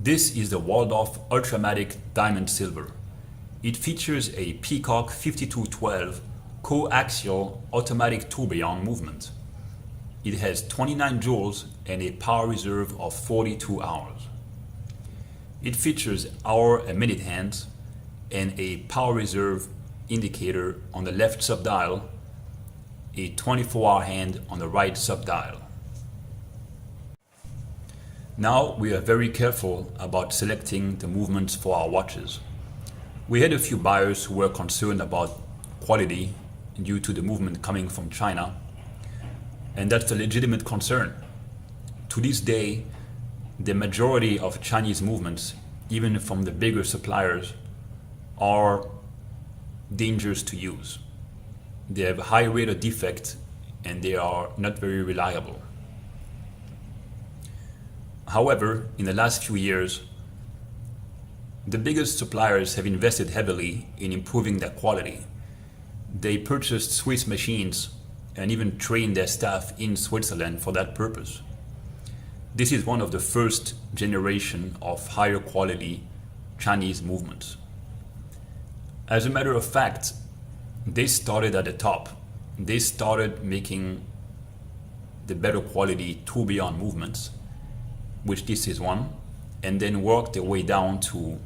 This is the Waldhoff Ultramatic Diamond Silver. It features a Peacock 5212 coaxial automatic tourbillon movement. It has 29 joules and a power reserve of 42 hours. It features hour and minute hands and a power reserve indicator on the left subdial, a 24-hour hand on the right subdial. Now we are very careful about selecting the movements for our watches. We had a few buyers who were concerned about quality due to the movement coming from China, and that's a legitimate concern. To this day, the majority of Chinese movements, even from the bigger suppliers, are dangerous to use. They have a high rate of defect and they are not very reliable. However, in the last few years, the biggest suppliers have invested heavily in improving their quality. They purchased Swiss machines and even trained their staff in Switzerland for that purpose. This is one of the first generation of higher quality Chinese movements. As a matter of fact, they started at the top. They started making the better quality tourbillon movements, which this is one, and then worked their way down to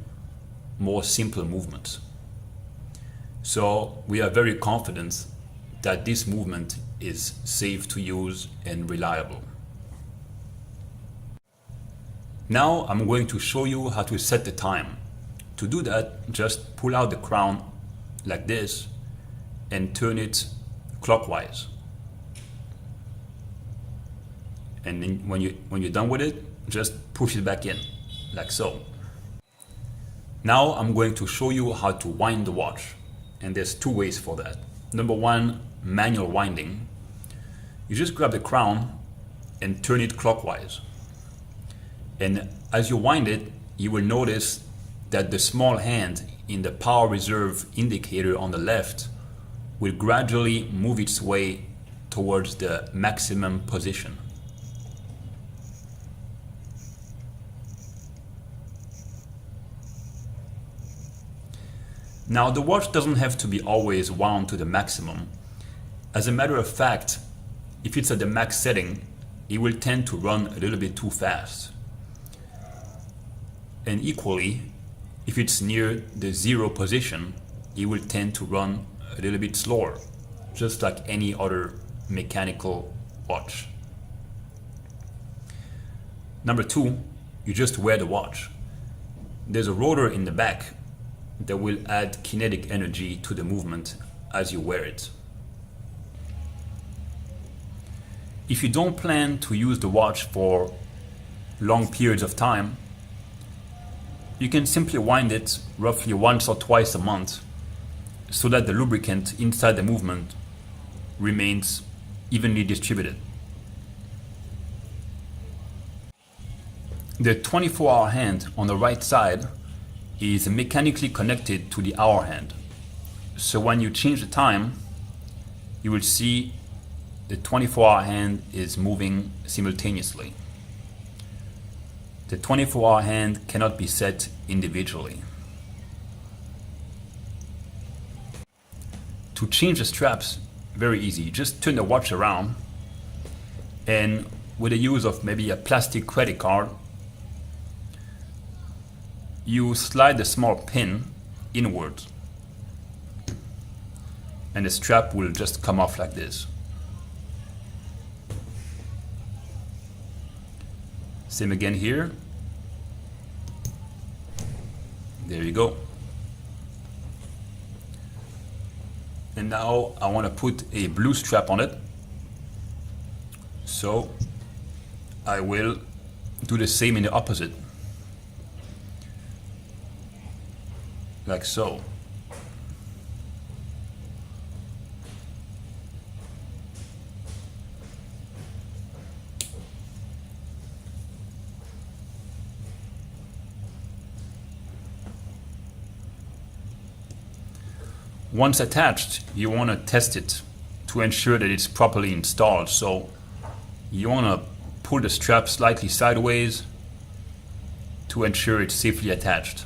more simple movements. So we are very confident that this movement is safe to use and reliable. Now I'm going to show you how to set the time. To do that, just pull out the crown like this and turn it clockwise. And then when you're done with it, just push it back in, like so. Now I'm going to show you how to wind the watch. And there's two ways for that. Number one, manual winding. You just grab the crown and turn it clockwise. And as you wind it, you will notice that the small hand in the power reserve indicator on the left will gradually move its way towards the maximum position. Now the watch doesn't have to be always wound to the maximum. As a matter of fact, if it's at the max setting, it will tend to run a little bit too fast. And equally, if it's near the zero position, it will tend to run a little bit slower, just like any other mechanical watch. Number two, you just wear the watch. There's a rotor in the back that will add kinetic energy to the movement as you wear it. If you don't plan to use the watch for long periods of time, you can simply wind it roughly once or twice a month so that the lubricant inside the movement remains evenly distributed. The 24-hour hand on the right side is mechanically connected to the hour hand. So when you change the time, you will see the 24-hour hand is moving simultaneously. The 24-hour hand cannot be set individually. To change the straps, very easy. Just turn the watch around and with the use of maybe a plastic credit card, you slide the small pin inwards and the strap will just come off like this. Same again here. There you go. And now I want to put a blue strap on it. So I will do the same in the opposite. Like so. Once attached, you want to test it to ensure that it's properly installed. So you want to pull the strap slightly sideways to ensure it's safely attached.